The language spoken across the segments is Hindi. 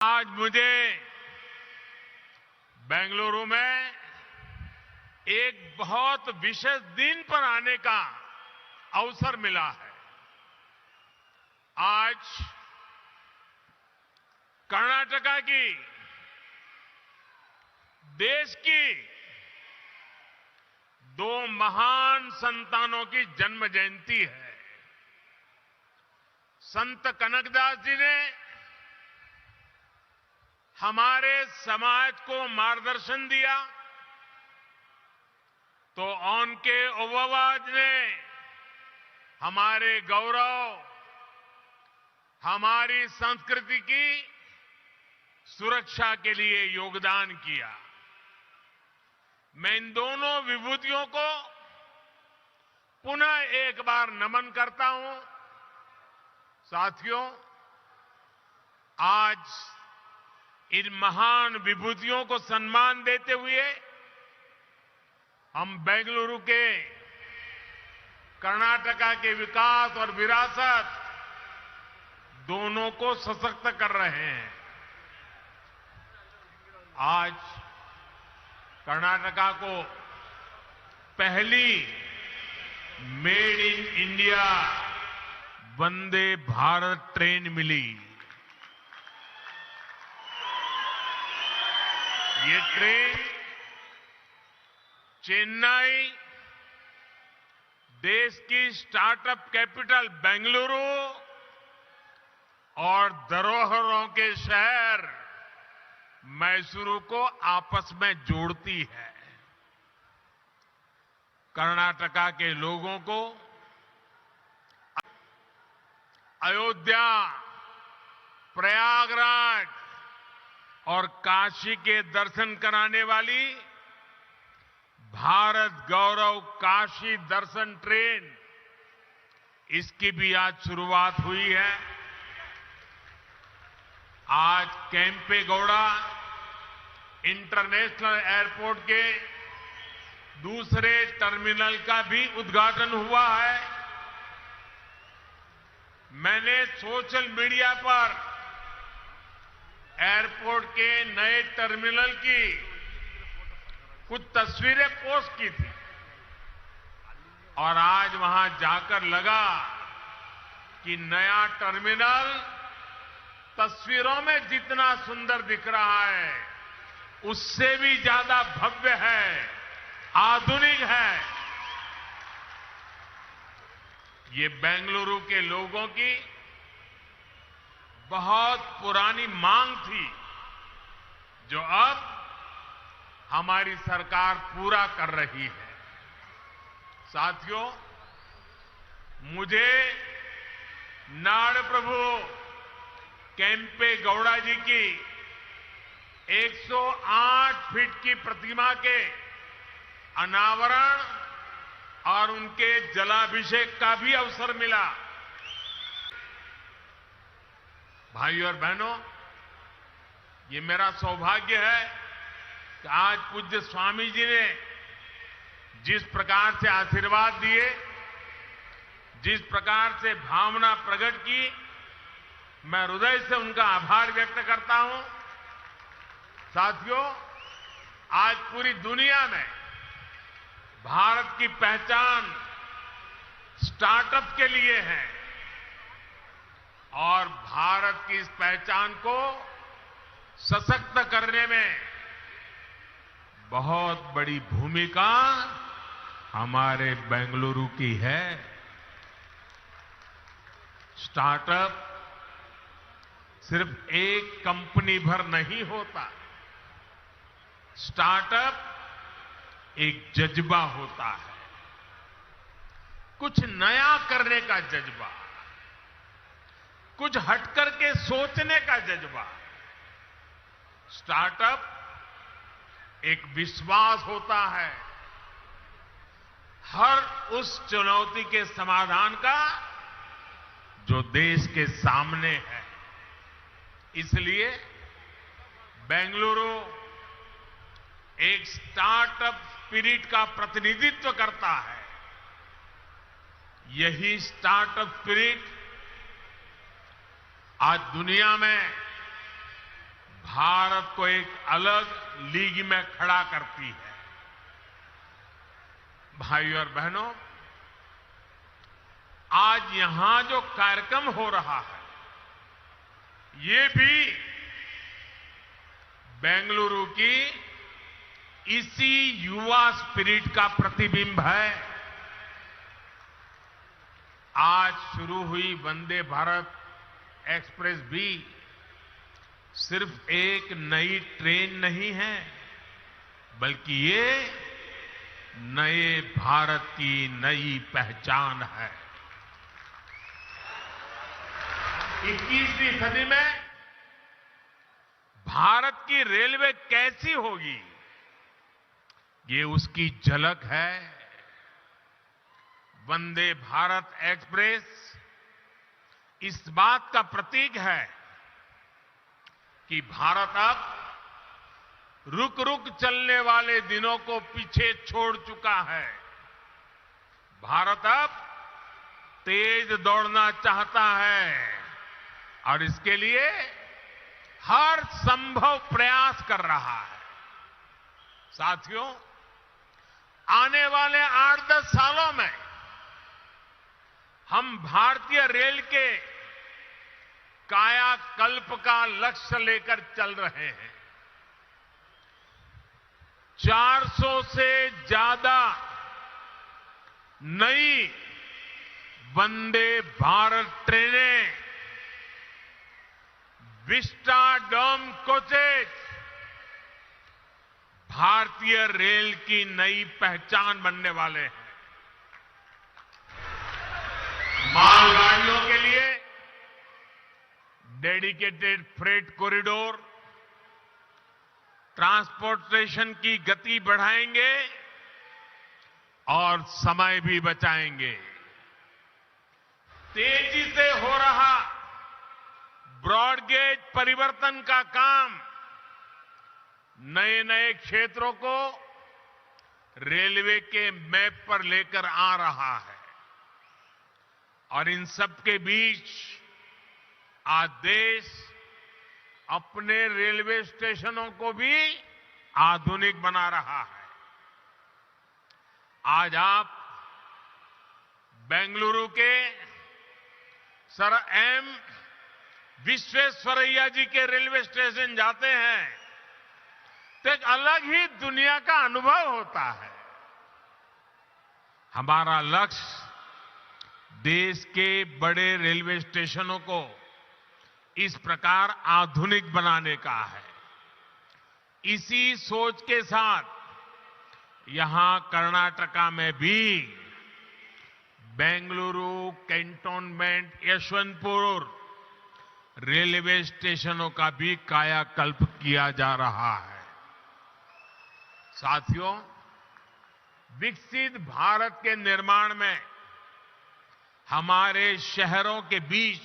आज मुझे बेंगलुरु में एक बहुत विशेष दिन पर आने का अवसर मिला है। आज कर्नाटका की, देश की दो महान संतानों की जन्म जयंती है। संत कनकदास जी ने हमारे समाज को मार्गदर्शन दिया, तो उनके ओववाज ने हमारे गौरव, हमारी संस्कृति की सुरक्षा के लिए योगदान किया। मैं इन दोनों विभूतियों को पुनः एक बार नमन करता हूं। साथियों, आज इन महान विभूतियों को सम्मान देते हुए हम बेंगलुरु के कर्नाटका के विकास और विरासत दोनों को सशक्त कर रहे हैं। आज कर्नाटका को पहली made in India Vande Bharat train मिली। ये ट्रेन चेन्नई, देश की स्टार्टअप कैपिटल बेंगलुरु और धरोहरों के शहर मैसूरू को आपस में जोड़ती है। कर्नाटका के लोगों को अयोध्या, प्रयागराज और काशी के दर्शन कराने वाली भारत गौरव काशी दर्शन ट्रेन, इसकी भी आज शुरुआत हुई है। आज केम्पेगौड़ा इंटरनेशनल एयरपोर्ट के दूसरे टर्मिनल का भी उद्घाटन हुआ है। मैंने सोशल मीडिया पर एयरपोर्ट के नए टर्मिनल की कुछ तस्वीरें पोस्ट की थी और आज वहां जाकर लगा कि नया टर्मिनल तस्वीरों में जितना सुंदर दिख रहा है, उससे भी ज्यादा भव्य है, आधुनिक है। ये बेंगलुरु के लोगों की बहुत पुरानी मांग थी, जो अब हमारी सरकार पूरा कर रही है। साथियों, मुझे नाड़ प्रभु केम्पेगौड़ा जी की 108 फीट की प्रतिमा के अनावरण और उनके जलाभिषेक का भी अवसर मिला। भाइयों और बहनों, ये मेरा सौभाग्य है कि आज पूज्य स्वामी जी ने जिस प्रकार से आशीर्वाद दिए, जिस प्रकार से भावना प्रकट की, मैं हृदय से उनका आभार व्यक्त करता हूं। साथियों, आज पूरी दुनिया में भारत की पहचान स्टार्टअप के लिए है और भारत की इस पहचान को सशक्त करने में बहुत बड़ी भूमिका हमारे बेंगलुरु की है। स्टार्टअप सिर्फ एक कंपनी भर नहीं होता। स्टार्टअप एक जज्बा होता है, कुछ नया करने का जज्बा, कुछ हटकर के सोचने का जज्बा। स्टार्टअप एक विश्वास होता है हर उस चुनौती के समाधान का जो देश के सामने है। इसलिए बेंगलुरु एक स्टार्टअप स्पिरिट का प्रतिनिधित्व करता है। यही स्टार्टअप स्पिरिट आज दुनिया में भारत को एक अलग लीग में खड़ा करती है। भाइयों और बहनों, आज यहां जो कार्यक्रम हो रहा है, ये भी बेंगलुरु की इसी युवा स्पिरिट का प्रतिबिंब है। आज शुरू हुई वंदे भारत एक्सप्रेस भी सिर्फ एक नई ट्रेन नहीं है, बल्कि ये नए भारत की नई पहचान है। 21वीं सदी में भारत की रेलवे कैसी होगी, ये उसकी झलक है। वंदे भारत एक्सप्रेस इस बात का प्रतीक है कि भारत अब रुक रुक चलने वाले दिनों को पीछे छोड़ चुका है। भारत अब तेज दौड़ना चाहता है और इसके लिए हर संभव प्रयास कर रहा है। साथियों, आने वाले 8-10 सालों में हम भारतीय रेल के कायाकल्प का लक्ष्य लेकर चल रहे हैं। 400 से ज्यादा नई वंदे भारत ट्रेनें, विस्टाडोम कोचेज भारतीय रेल की नई पहचान बनने वाले हैं। मालगाड़ियों के लिए डेडिकेटेड फ्रेट कॉरिडोर, ट्रांसपोर्टेशन की गति बढ़ाएंगे और समय भी बचाएंगे। तेजी से हो रहा ब्रॉडगेज परिवर्तन का काम नए नए क्षेत्रों को रेलवे के मैप पर लेकर आ रहा है और इन सब के बीच आज देश अपने रेलवे स्टेशनों को भी आधुनिक बना रहा है। आज आप बेंगलुरु के सर एम विश्वेश्वरैया जी के रेलवे स्टेशन जाते हैं तो एक अलग ही दुनिया का अनुभव होता है। हमारा लक्ष्य देश के बड़े रेलवे स्टेशनों को इस प्रकार आधुनिक बनाने का है। इसी सोच के साथ यहां कर्नाटका में भी बेंगलुरु कैंटोनमेंट यशवंतपुर रेलवे स्टेशनों का भी कायाकल्प किया जा रहा है। साथियों, विकसित भारत के निर्माण में हमारे शहरों के बीच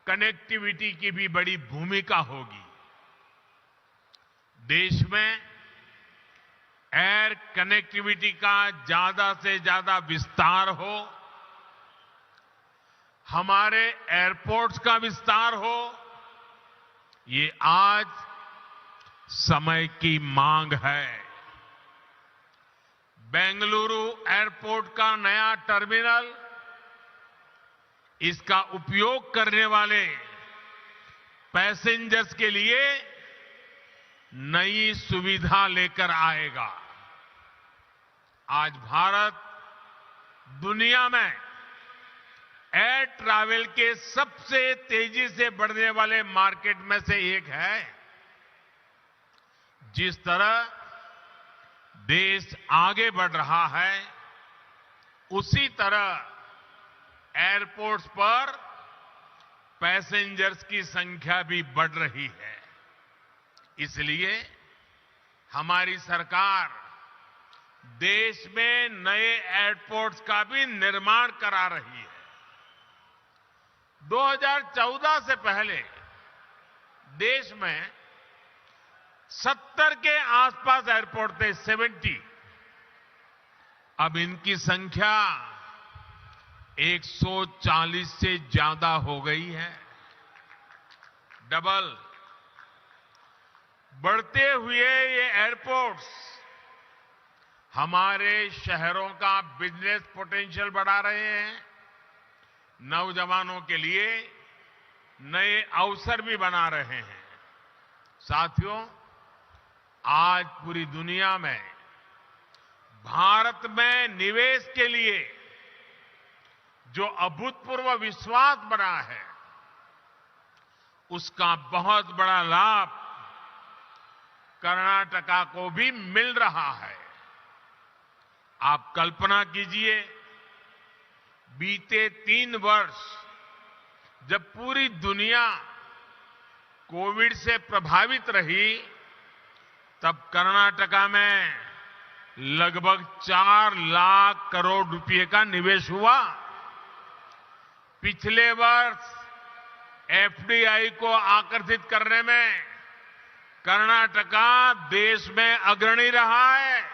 कनेक्टिविटी की भी बड़ी भूमिका होगी। देश में एयर कनेक्टिविटी का ज्यादा से ज्यादा विस्तार हो, हमारे एयरपोर्ट्स का विस्तार हो, ये आज समय की मांग है। बेंगलुरु एयरपोर्ट का नया टर्मिनल इसका उपयोग करने वाले पैसेंजर्स के लिए नई सुविधा लेकर आएगा। आज भारत दुनिया में एयर ट्रैवल के सबसे तेजी से बढ़ने वाले मार्केट में से एक है। जिस तरह देश आगे बढ़ रहा है, उसी तरह एयरपोर्ट्स पर पैसेंजर्स की संख्या भी बढ़ रही है। इसलिए हमारी सरकार देश में नए एयरपोर्ट्स का भी निर्माण करा रही है। 2014 से पहले देश में 70 के आसपास एयरपोर्ट थे, 70। अब इनकी संख्या 140 से ज्यादा हो गई है। डबल बढ़ते हुए ये एयरपोर्ट्स हमारे शहरों का बिजनेस पोटेंशियल बढ़ा रहे हैं, नौजवानों के लिए नए अवसर भी बना रहे हैं। साथियों, आज पूरी दुनिया में भारत में निवेश के लिए जो अभूतपूर्व विश्वास बना है, उसका बहुत बड़ा लाभ कर्नाटका को भी मिल रहा है। आप कल्पना कीजिए, बीते 3 वर्ष जब पूरी दुनिया कोविड से प्रभावित रही, तब कर्नाटका में लगभग 4 लाख करोड़ रुपए का निवेश हुआ। पिछले वर्ष एफडीआई को आकर्षित करने में कर्नाटका देश में अग्रणी रहा है।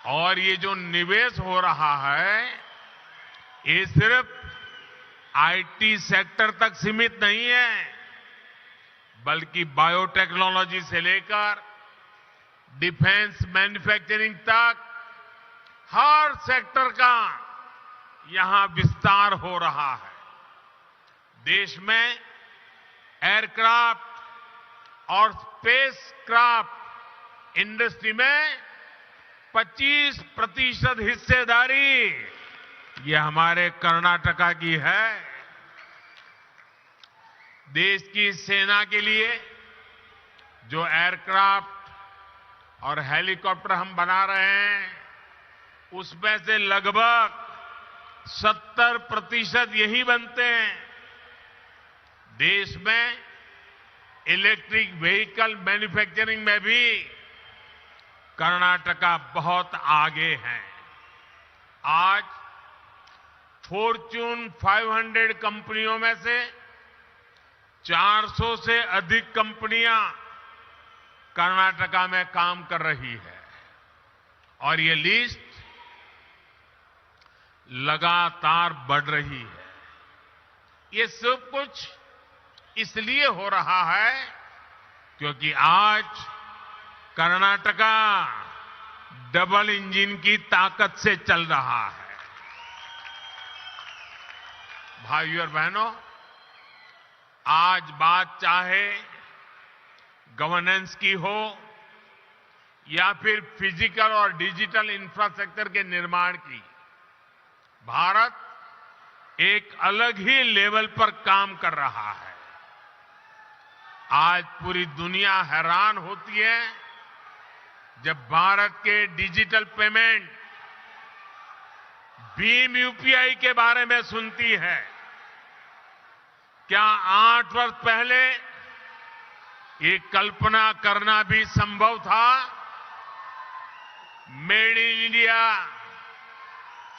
और ये जो निवेश हो रहा है, ये सिर्फ आईटी सेक्टर तक सीमित नहीं है, बल्कि बायोटेक्नोलॉजी से लेकर डिफेंस मैन्युफैक्चरिंग तक हर सेक्टर का यहां विस्तार हो रहा है। देश में एयरक्राफ्ट और स्पेसक्राफ्ट इंडस्ट्री में 25% हिस्सेदारी ये हमारे कर्नाटका की है। देश की सेना के लिए जो एयरक्राफ्ट और हेलीकॉप्टर हम बना रहे हैं, उसमें से लगभग 70% यही बनते हैं। देश में इलेक्ट्रिक व्हीकल मैन्युफैक्चरिंग में भी कर्नाटका बहुत आगे है। आज फॉर्च्यून 500 कंपनियों में से 400 से अधिक कंपनियां कर्नाटका में काम कर रही है, और ये लिस्ट लगातार बढ़ रही है। ये सब कुछ इसलिए हो रहा है क्योंकि आज कर्नाटका डबल इंजन की ताकत से चल रहा है। भाइयों और बहनों, आज बात चाहे गवर्नेंस की हो या फिर फिजिकल और डिजिटल इंफ्रास्ट्रक्चर के निर्माण की, भारत एक अलग ही लेवल पर काम कर रहा है। आज पूरी दुनिया हैरान होती है जब भारत के डिजिटल पेमेंट भीम यूपीआई के बारे में सुनती है। क्या 8 वर्ष पहले ये कल्पना करना भी संभव था? Made in India,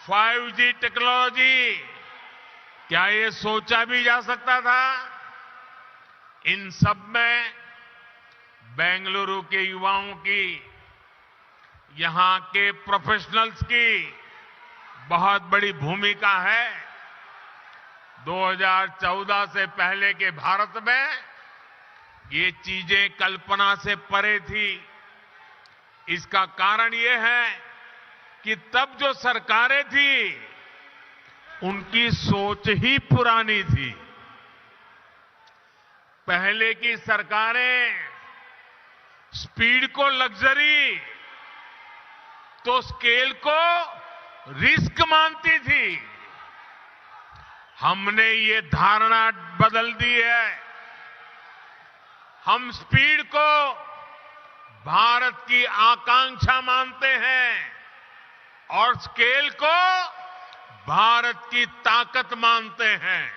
5G technology, क्या ये सोचा भी जा सकता था? इन सब में बेंगलुरु के युवाओं की, यहां के प्रोफेशनल्स की बहुत बड़ी भूमिका है। 2014 से पहले के भारत में ये चीजें कल्पना से परे थी। इसका कारण ये है कि तब जो सरकारें थी, उनकी सोच ही पुरानी थी। पहले की सरकारें स्पीड को लग्जरी तो स्केल को रिस्क मानती थी। हमने ये धारणा बदल दी है। हम स्पीड को भारत की आकांक्षा मानते हैं और स्केल को भारत की ताकत मानते हैं।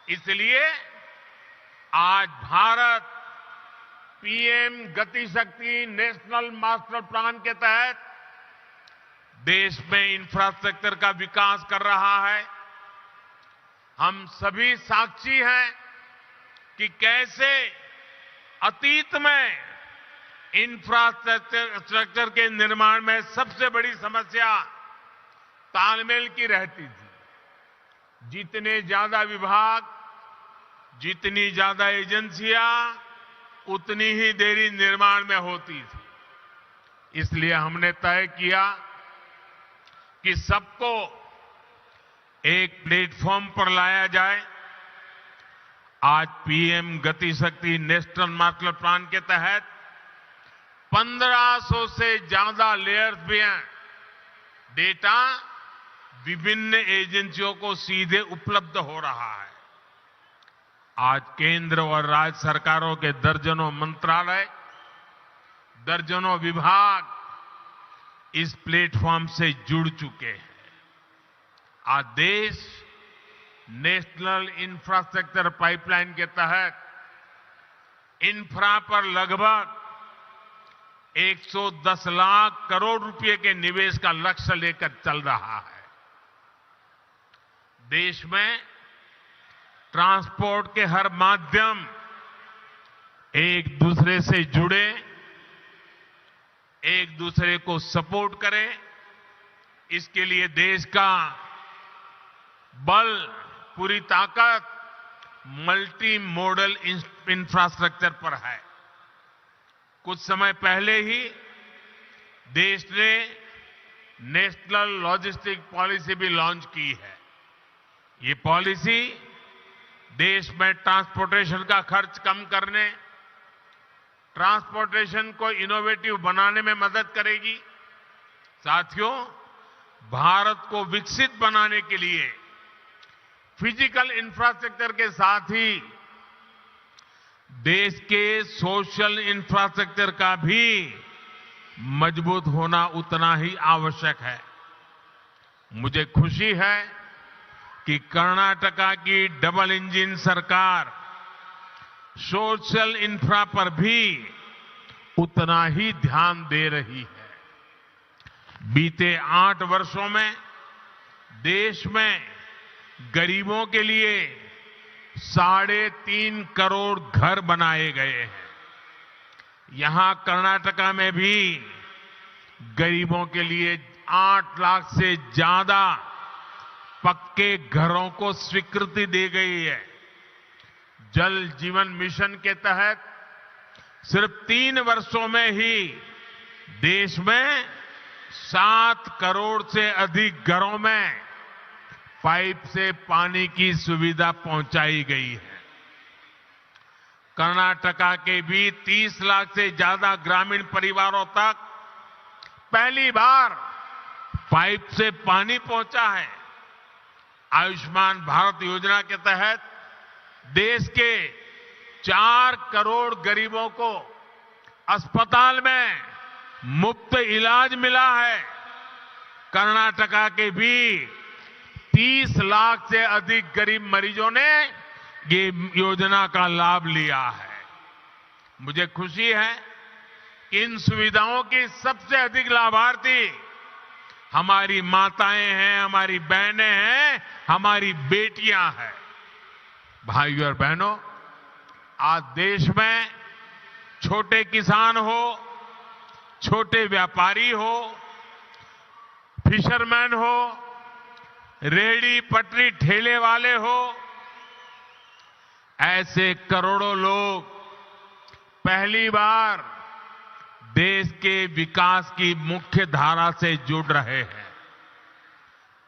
इसलिए आज भारत पीएम गति शक्ति नेशनल मास्टर प्लान के तहत देश में इंफ्रास्ट्रक्चर का विकास कर रहा है। हम सभी साक्षी हैं कि कैसे अतीत में इंफ्रास्ट्रक्चर के निर्माण में सबसे बड़ी समस्या तालमेल की रहती थी। जितने ज्यादा विभाग, जितनी ज्यादा एजेंसियां उतनी ही देरी निर्माण में होती थी। इसलिए हमने तय किया कि सबको एक प्लेटफॉर्म पर लाया जाए। आज पीएम गति शक्ति नेशनल मास्टर प्लान के तहत 1500 से ज्यादा लेयर्स भी हैं। डेटा विभिन्न एजेंसियों को सीधे उपलब्ध हो रहा है। आज केंद्र और राज्य सरकारों के दर्जनों मंत्रालय, दर्जनों विभाग इस प्लेटफॉर्म से जुड़ चुके हैं। आज देश नेशनल इंफ्रास्ट्रक्चर पाइपलाइन के तहत इंफ्रा पर लगभग 110 लाख करोड़ रुपए के निवेश का लक्ष्य लेकर चल रहा है। देश में ट्रांसपोर्ट के हर माध्यम एक दूसरे से जुड़े, एक दूसरे को सपोर्ट करें। इसके लिए देश का बल, पूरी ताकत मल्टी मॉडल इंफ्रास्ट्रक्चर पर है। कुछ समय पहले ही देश ने नेशनल लॉजिस्टिक पॉलिसी भी लॉन्च की है। ये पॉलिसी देश में ट्रांसपोर्टेशन का खर्च कम करने, ट्रांसपोर्टेशन को इनोवेटिव बनाने में मदद करेगी। साथियों, भारत को विकसित बनाने के लिए फिजिकल इंफ्रास्ट्रक्चर के साथ ही देश के सोशल इंफ्रास्ट्रक्चर का भी मजबूत होना उतना ही आवश्यक है। मुझे खुशी है कि कर्नाटका की डबल इंजन सरकार सोशल इंफ्रा पर भी उतना ही ध्यान दे रही है। बीते 8 वर्षों में देश में गरीबों के लिए 3.5 करोड़ घर बनाए गए हैं। यहां कर्नाटका में भी गरीबों के लिए 8 लाख से ज्यादा पक्के घरों को स्वीकृति दी गई है। जल जीवन मिशन के तहत सिर्फ 3 वर्षों में ही देश में 7 करोड़ से अधिक घरों में पाइप से पानी की सुविधा पहुंचाई गई है। कर्नाटका के भी 30 लाख से ज्यादा ग्रामीण परिवारों तक पहली बार पाइप से पानी पहुंचा है। आयुष्मान भारत योजना के तहत देश के 4 करोड़ गरीबों को अस्पताल में मुफ्त इलाज मिला है। कर्नाटका के भी 30 लाख से अधिक गरीब मरीजों ने ये योजना का लाभ लिया है। मुझे खुशी है कि इन सुविधाओं की सबसे अधिक लाभार्थी हमारी माताएं हैं, हमारी बहनें हैं, हमारी बेटियां हैं। भाइयों और बहनों, आज देश में छोटे किसान हो, छोटे व्यापारी हो, फिशरमैन हो, रेहड़ी पटरी ठेले वाले हो, ऐसे करोड़ों लोग पहली बार देश के विकास की मुख्य धारा से जुड़ रहे हैं।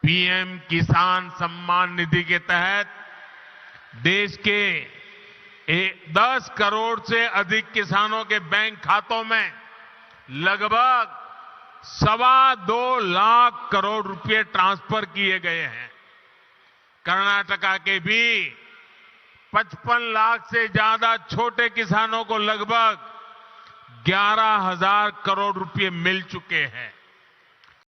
पीएम किसान सम्मान निधि के तहत देश के 10 करोड़ से अधिक किसानों के बैंक खातों में लगभग 2.25 लाख करोड़ रुपए ट्रांसफर किए गए हैं। कर्नाटका के भी 55 लाख से ज्यादा छोटे किसानों को लगभग 11,000 करोड़ रुपए मिल चुके हैं।